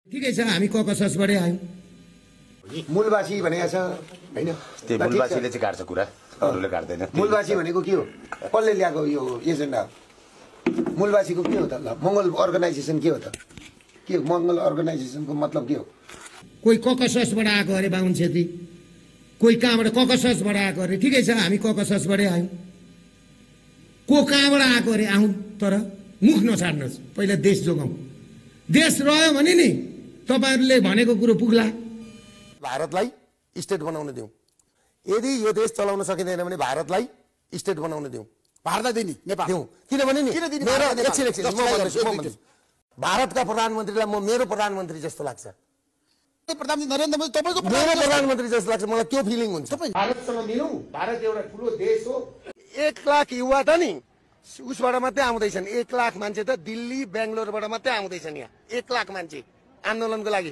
ठिकै छ, हामी ककससबाटै आयौँ। मूलवासी भनेको छ हैन, त्यो मूलवासीले चाहिँ काट्छ कुरा, अरूले काट्दैन। मूलवासी भनेको के हो? कसले ल्याएको यो एजेन्डा? मूलवासीको के हो त? ल मङ्गल अर्गनाइजेसन के हो त? के हो मङ्गल अर्गनाइजेसनको मतलब के हो? कोही ककससबाट आएको अरे बाहुन छेत्री, कोही कहाँबाट ककससबाट आएको अरे। ठिकै छ, हामी ककससबाटै आयौँ। को कहाँबाट आएको अरे आउँ, तर मुख नछाड्नुहोस्, पहिला देश जोगाउँ। देश रह्यो भने नि तपाईँहरूले भनेको कुरो पुग्ला। भारतलाई स्टेट बनाउन दिउँ। यदि यो देश चलाउन सकिँदैन भने भारतलाई स्टेट बनाउन दिउँ। भारतलाई दिने नेपाल दिउँ, किनभने नि भारतलाई भारतका प्रधानमन्त्रीलाई म मेरो प्रधानमन्त्री जस्तो लाग्छ, प्रधानमन्त्री नरेन्द्र मोदी तपाईँको मेरो प्रधानमन्त्री जस्तो लाग्छ, मलाई त्यो फिलिङ हुन्छ। भारतसँग मिलौँ, भारत एउटा ठुलो देश हो। 1 लाख युवा त नि उसबाट मात्रै आउँदैछन्। 1 लाख मान्छे त दिल्ली बेङ्गलोरबाट मात्रै आउँदैछन् यहाँ। 1 लाख मान्छे आन्दोलनको लागि।